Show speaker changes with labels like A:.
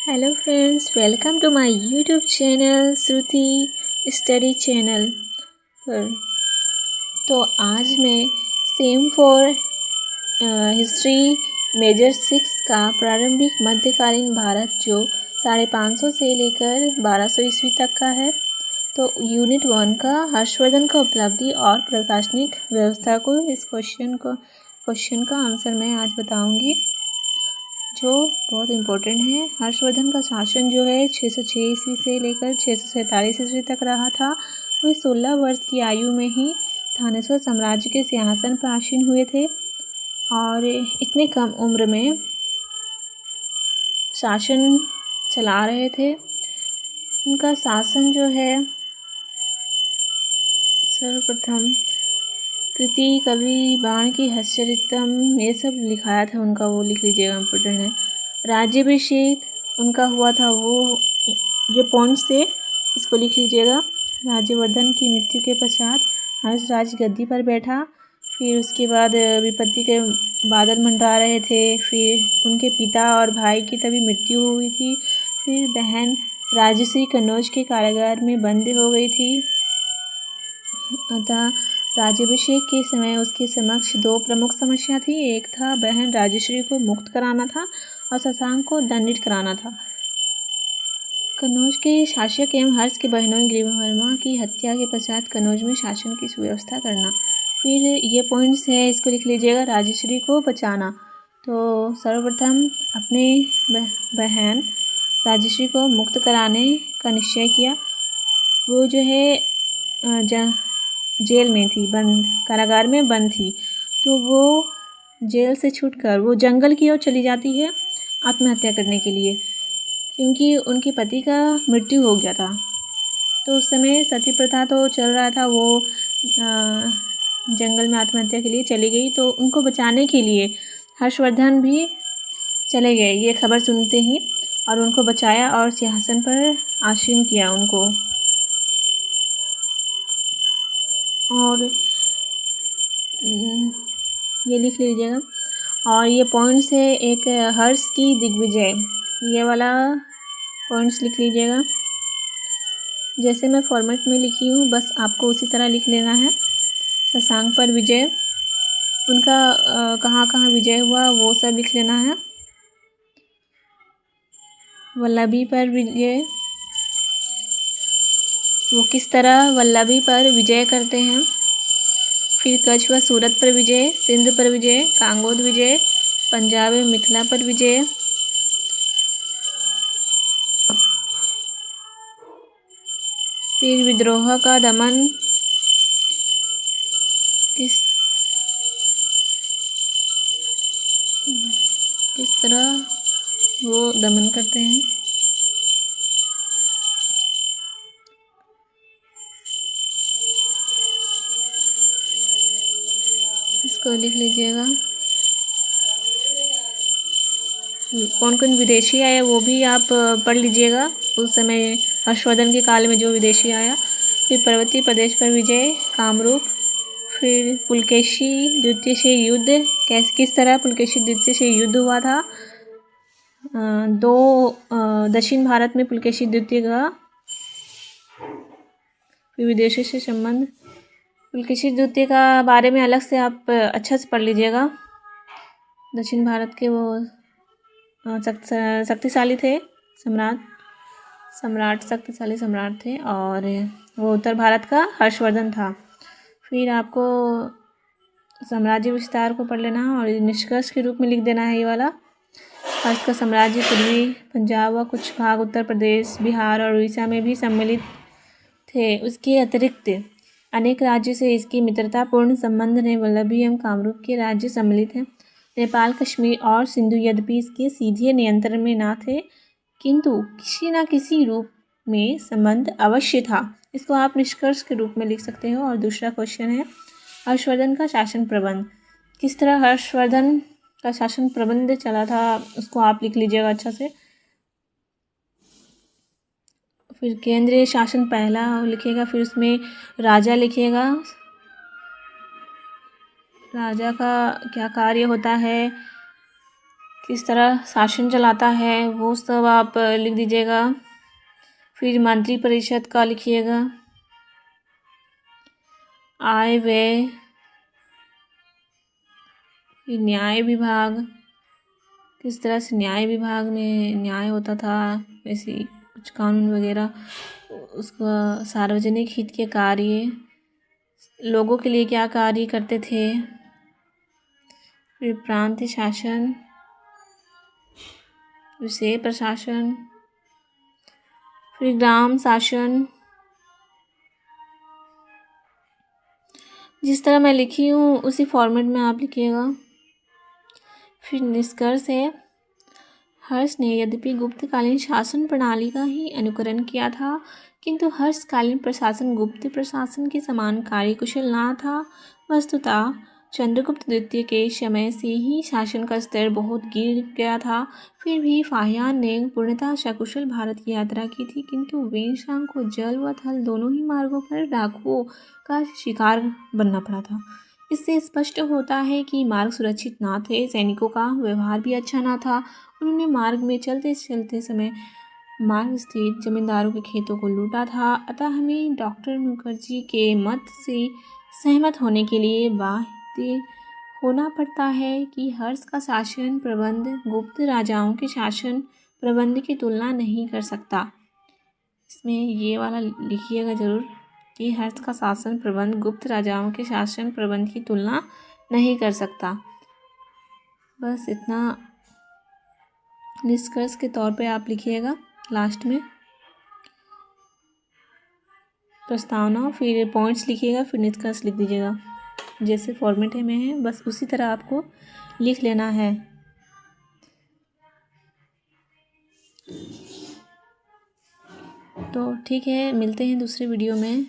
A: Hello friends, welcome to my YouTube channel Shruti study channel पर। तो आज मैं सेम फॉर हिस्ट्री मेजर 6 का प्रारंभिक मध्यकालीन भारत जो 550 से लेकर 1200 ईस्वी तक का है, तो यूनिट 1 का हर्षवर्धन का उपलब्धि और प्रशासनिक व्यवस्था को इस क्वेश्चन का आंसर मैं आज बताऊंगी, जो बहुत इम्पोर्टेंट है। हर्षवर्धन का शासन जो है 606 ईस्वी से लेकर 647 ईस्वी तक रहा था। वे 16 वर्ष की आयु में ही थानेश्वर साम्राज्य के सिंहासन पर आसीन हुए थे और इतने कम उम्र में शासन चला रहे थे। उनका शासन जो है सर्वप्रथम कृति कवि बाण की हर्षचरितम ये सब लिखाया था उनका, वो लिख लीजिएगा, इम्पोर्टेंट है। राज्याभिषेक उनका हुआ था, वो ये पॉइंट्स से इसको लिख लीजिएगा। राज्यवर्धन की मृत्यु के पश्चात हर्ष राज गद्दी पर बैठा। फिर उसके बाद विपत्ति के बादल मंडरा रहे थे। फिर उनके पिता और भाई की तभी मृत्यु हुई थी। फिर बहन राजश्री कन्नौज के कारागार में बंद हो गई थी। अतः राज्याभिषेक के समय उसके समक्ष 2 प्रमुख समस्या थी। एक था बहन राजश्री को मुक्त कराना था और शशांक को दंडित कराना था। कन्नौज के शासक एवं हर्ष के बहनोई ग्रीववर्मा की हत्या के पश्चात कन्नौज में शासन की सुव्यवस्था करना। फिर ये पॉइंट्स है, इसको लिख लीजिएगा। राजश्री को बचाना, तो सर्वप्रथम अपने बहन राजश्री को मुक्त कराने का निश्चय किया। वो जो है जेल में थी, बंद कारागार में बंद थी, तो वो जेल से छूटकर वो जंगल की ओर चली जाती है आत्महत्या करने के लिए, क्योंकि उनके पति का मृत्यु हो गया था। तो उस समय सती प्रथा तो चल रहा था। वो जंगल में आत्महत्या के लिए चली गई, तो उनको बचाने के लिए हर्षवर्धन भी चले गए ये खबर सुनते ही, और उनको बचाया और सिंहासन पर आसीन किया उनको। और ये लिख लीजिएगा। और ये पॉइंट्स है, एक हर्ष की दिग्विजय, ये वाला पॉइंट्स लिख लीजिएगा। जैसे मैं फॉर्मेट में लिखी हूँ बस आपको उसी तरह लिख लेना है। शशांक पर विजय, उनका कहाँ कहाँ विजय हुआ वो सब लिख लेना है। वल्लभी पर विजय, वो किस तरह वल्लभी पर विजय करते हैं। फिर कच्छ व सूरत पर विजय, सिंध पर विजय, कांगोद विजय, पंजाब व मिथिला पर विजय। फिर विद्रोह का दमन किस तरह वो दमन करते हैं। इसको लिख लीजिएगा। कौन कौन विदेशी आया वो भी आप पढ़ लीजिएगा, उस समय हर्षवर्धन के काल में जो विदेशी आया। फिर पर्वतीय प्रदेश पर विजय, कामरूप। फिर पुलकेशी द्वितीय से युद्ध, किस तरह पुलकेशी द्वितीय से युद्ध हुआ था। दक्षिण भारत में पुलकेशी द्वितीय का फिर विदेशी से संबंध। पुलकेशी द्वितीय का बारे में अलग से आप अच्छा से पढ़ लीजिएगा। दक्षिण भारत के वो शक्तिशाली थे, सम्राट शक्तिशाली सम्राट थे, और वो उत्तर भारत का हर्षवर्धन था। फिर आपको साम्राज्य विस्तार को पढ़ लेना और निष्कर्ष के रूप में लिख देना है ये वाला। हर्ष का साम्राज्य पूर्वी पंजाब व कुछ भाग उत्तर प्रदेश, बिहार और उड़ीसा में भी सम्मिलित थे। उसके अतिरिक्त अनेक राज्यों से इसकी मित्रतापूर्ण संबंध ने वल्लभी एवं कामरूप के राज्य सम्मिलित हैं। नेपाल, कश्मीर और सिंधु यद्यपि इसके सीधे नियंत्रण में ना थे, किंतु किसी न किसी रूप में संबंध अवश्य था। इसको आप निष्कर्ष के रूप में लिख सकते हो। और दूसरा क्वेश्चन है हर्षवर्धन का शासन प्रबंध, किस तरह हर्षवर्धन का शासन प्रबंध चला था, उसको आप लिख लीजिएगा अच्छा से। फिर केंद्रीय शासन पहला लिखिएगा, फिर उसमें राजा लिखिएगा। राजा का क्या कार्य होता है, किस तरह शासन चलाता है वो सब आप लिख दीजिएगा। फिर मंत्री परिषद का लिखिएगा, आय व्यय, फिर न्याय विभाग, किस तरह से न्याय विभाग में न्याय होता था, वैसे कुछ कानून वगैरह, उसका सार्वजनिक हित के कार्य, लोगों के लिए क्या कार्य करते थे। फिर प्रांतीय शासन, विषय प्रशासन, फिर ग्राम शासन। जिस तरह मैं लिखी हूँ उसी फॉर्मेट में आप लिखिएगा। फिर निष्कर्ष है, हर्ष ने यद्यपि गुप्तकालीन शासन प्रणाली का ही अनुकरण किया था, किंतु हर्षकालीन प्रशासन गुप्त प्रशासन के समान कार्यकुशल ना था। वस्तुतः चंद्रगुप्त द्वितीय के समय से ही शासन का स्तर बहुत गिर गया था। फिर भी फाहियान ने पूर्णतः सकुशल भारत की यात्रा की थी, किंतु वेनशांग को जल व थल दोनों ही मार्गों पर डाकुओं का शिकार बनना पड़ा था। इससे स्पष्ट होता है कि मार्ग सुरक्षित ना थे, सैनिकों का व्यवहार भी अच्छा ना था। उन्होंने मार्ग में चलते चलते समय मार्ग स्थित जमींदारों के खेतों को लूटा था। अतः हमें डॉक्टर मुखर्जी के मत से सहमत होने के लिए बाध्य होना पड़ता है कि हर्ष का शासन प्रबंध गुप्त राजाओं के शासन प्रबंध की तुलना नहीं कर सकता। इसमें ये वाला लिखिएगा ज़रूर कि हर्ष का शासन प्रबंध गुप्त राजाओं के शासन प्रबंध की तुलना नहीं कर सकता। बस इतना निष्कर्ष के तौर पे आप लिखिएगा लास्ट में प्रस्तावना, फिर पॉइंट्स लिखिएगा, फिर निष्कर्ष लिख दीजिएगा। जैसे फॉर्मेट में है बस उसी तरह आपको लिख लेना है। तो ठीक है, मिलते हैं दूसरे वीडियो में।